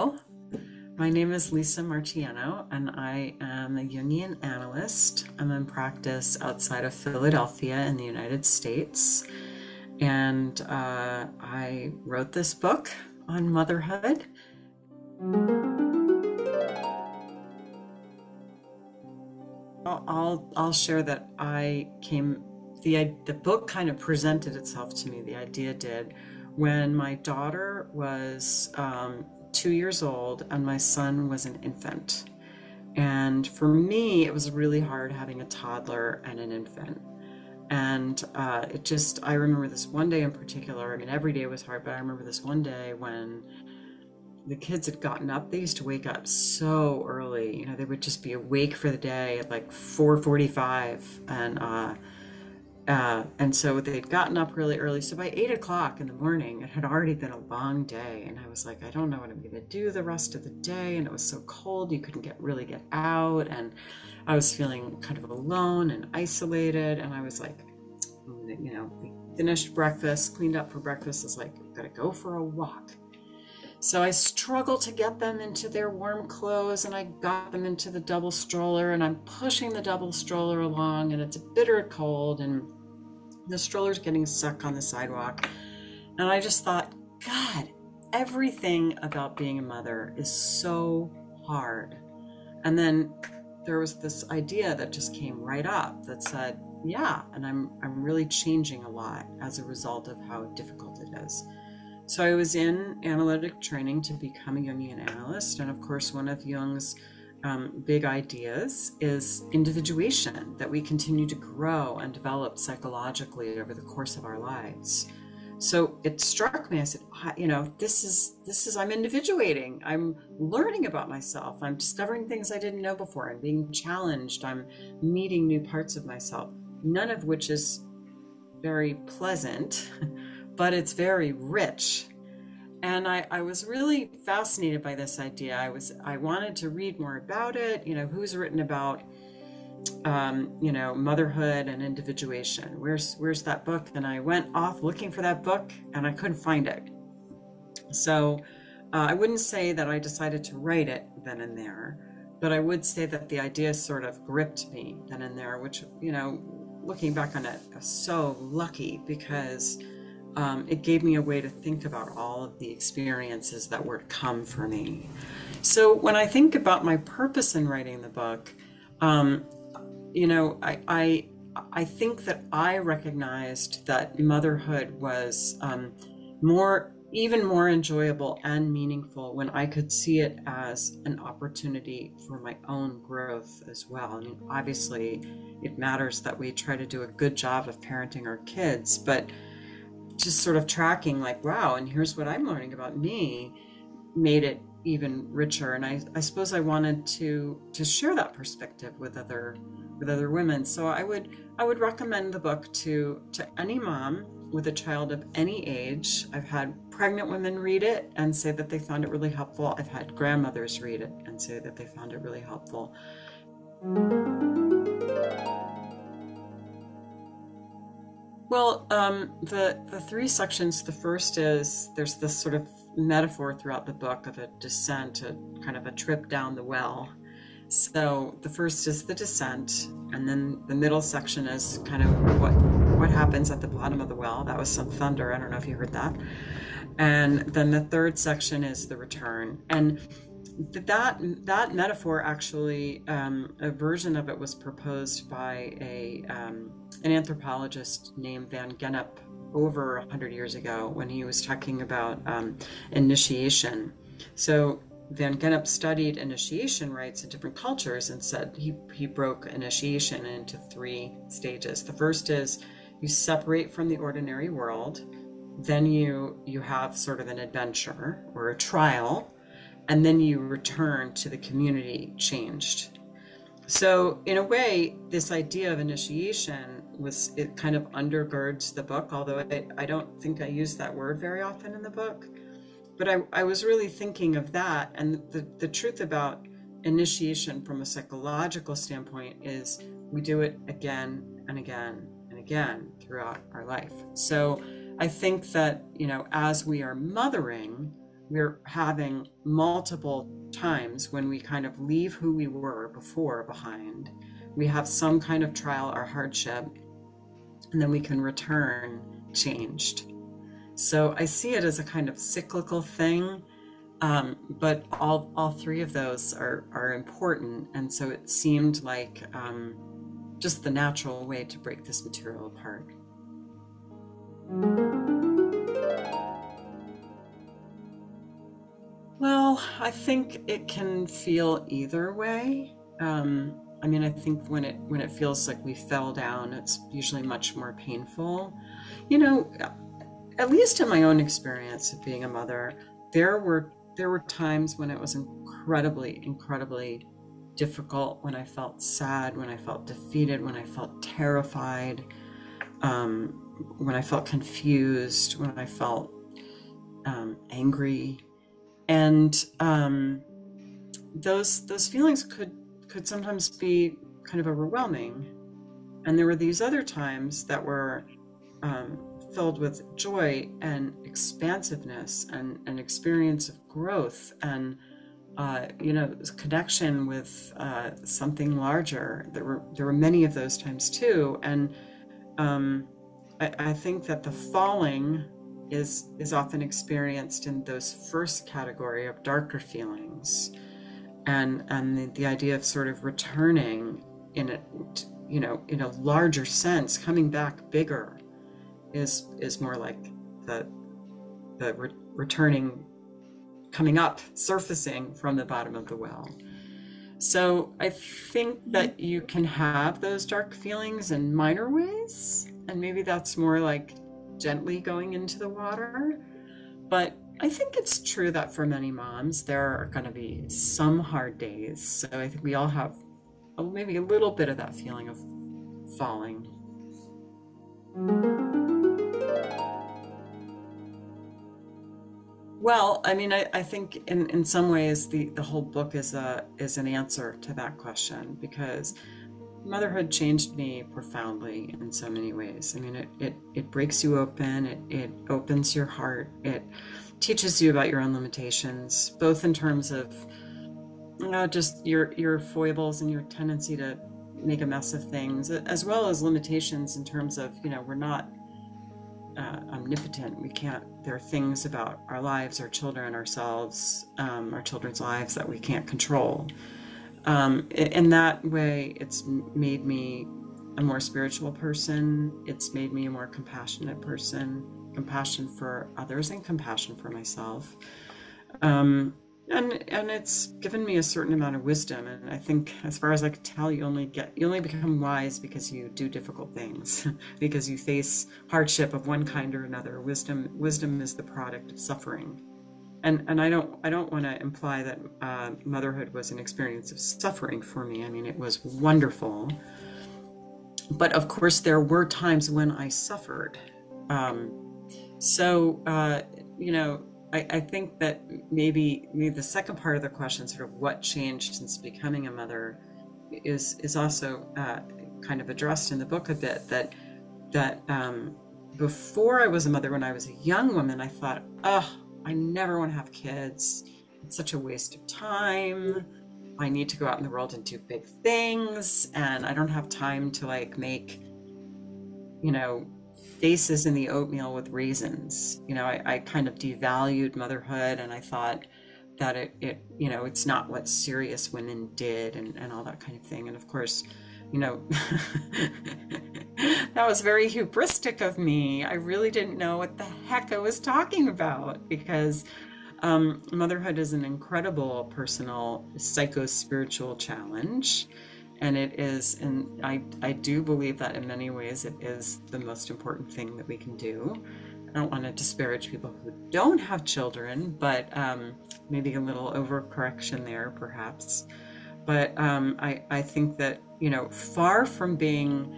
Hello, my name is Lisa Marciano, and I am a Jungian analyst. I'm in practice outside of Philadelphia in the United States, and I wrote this book on motherhood. I'll share that the book kind of presented itself to me, the idea did, when my daughter was 2 years old and my son was an infant. And for me, it was really hard having a toddler and an infant. And I remember this one day in particular. I mean, every day was hard, but I remember this one day when the kids had gotten up. They used to wake up so early. You know, they would just be awake for the day at like 4:45, and so they'd gotten up really early. So by 8 o'clock in the morning, it had already been a long day, and I was like, I don't know what I'm going to do the rest of the day. And it was so cold, you couldn't really get out, and I was feeling kind of alone and isolated. And I was like, you know, we finished breakfast, cleaned up for breakfast. I was like, I've got to go for a walk. So I struggled to get them into their warm clothes, and I got them into the double stroller, and I'm pushing the double stroller along, and it's a bitter cold, and the stroller's getting stuck on the sidewalk. And I just thought, God, everything about being a mother is so hard. And then there was this idea that just came right up that said, yeah, and I'm really changing a lot as a result of how difficult it is. So I was in analytic training to become a Jungian analyst. And of course, one of Jung's big ideas is individuation, that we continue to grow and develop psychologically over the course of our lives. So it struck me, I said, you know, this is, I'm individuating. I'm learning about myself. I'm discovering things I didn't know before. I'm being challenged. I'm meeting new parts of myself, none of which is very pleasant, but it's very rich. And I was really fascinated by this idea. I wanted to read more about it. You know, who's written about, you know, motherhood and individuation? Where's that book? And I went off looking for that book, and I couldn't find it. So I wouldn't say that I decided to write it then and there, but I would say that the idea sort of gripped me then and there, which, you know, looking back on it, I was so lucky, because it gave me a way to think about all of the experiences that were to come for me. So when I think about my purpose in writing the book, you know, I think that I recognized that motherhood was even more enjoyable and meaningful when I could see it as an opportunity for my own growth as well. I mean, obviously, it matters that we try to do a good job of parenting our kids, but just sort of tracking like, wow, and here's what I'm learning about me, made it even richer. And I suppose I wanted to share that perspective with other women. So I would recommend the book to any mom with a child of any age. I've had pregnant women read it and say that they found it really helpful. I've had grandmothers read it and say that they found it really helpful. Well, the three sections, the first is, there's this sort of metaphor throughout the book of a descent, a kind of a trip down the well. So the first is the descent, and then the middle section is kind of what happens at the bottom of the well. That was some thunder. I don't know if you heard that. And then the third section is the return. And that metaphor, actually, a version of it was proposed by an anthropologist named Van Gennep over 100 years ago, when he was talking about initiation. So Van Gennep studied initiation rites in different cultures and said he broke initiation into 3 stages. The first is you separate from the ordinary world, then you have sort of an adventure or a trial, and then you return to the community changed. So in a way, this idea of initiation it kind of undergirds the book, although I don't think I use that word very often in the book. But I was really thinking of that, and the truth about initiation from a psychological standpoint is we do it again and again and again throughout our life. So I think that, you know, as we are mothering, we're having multiple times when we kind of leave who we were before behind. We have some kind of trial or hardship, and then we can return changed. So I see it as a kind of cyclical thing, but all three of those are important. And so it seemed like just the natural way to break this material apart. Well, I think it can feel either way. I mean, I think when it feels like we fell down, it's usually much more painful. You know, at least in my own experience of being a mother, there were times when it was incredibly difficult, when I felt sad, when I felt defeated, when I felt terrified, when I felt confused, when I felt angry. And those feelings could sometimes be kind of overwhelming. And there were these other times that were filled with joy and expansiveness and an experience of growth and connection with something larger. There were many of those times too. And I think that the falling is often experienced in those first category of darker feelings, and the idea of sort of returning in a larger sense, coming back bigger, is more like the returning, coming up, surfacing from the bottom of the well. So I think that you can have those dark feelings in minor ways, and maybe that's more like gently going into the water. But I think it's true that for many moms, there are going to be some hard days. So I think we all have maybe a little bit of that feeling of falling. Well, I mean, I think in some ways the whole book is an answer to that question, because motherhood changed me profoundly in so many ways. I mean, it breaks you open, it opens your heart, it teaches you about your own limitations, both in terms of just your foibles and your tendency to make a mess of things, as well as limitations in terms of, we're not omnipotent. We can't, there are things about our lives, our children, ourselves, our children's lives that we can't control. In that way, it's made me a more spiritual person. It's made me a more compassionate person, compassion for others and compassion for myself. And it's given me a certain amount of wisdom. And I think, as far as I can tell, you only become wise because you do difficult things, because you face hardship of one kind or another. Wisdom is the product of suffering. And I don't want to imply that motherhood was an experience of suffering for me. I mean, it was wonderful. But of course, there were times when I suffered. I think that maybe the second part of the question, sort of what changed since becoming a mother, is also kind of addressed in the book a bit. That before I was a mother, when I was a young woman, I thought, I never want to have kids. It's such a waste of time. I need to go out in the world and do big things, and I don't have time to make, faces in the oatmeal with raisins. I kind of devalued motherhood, and I thought that it's not what serious women did, and all that kind of thing. And of course, that was very hubristic of me. I really didn't know what the heck I was talking about, because motherhood is an incredible personal psycho-spiritual challenge. And it is, and I do believe that in many ways it is the most important thing that we can do. I don't want to disparage people who don't have children, but maybe a little overcorrection there, perhaps. But I think that, far from being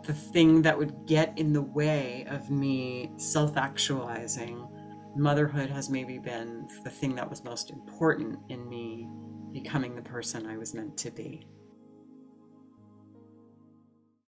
the thing that would get in the way of me self-actualizing, motherhood has maybe been the thing that was most important in me becoming the person I was meant to be.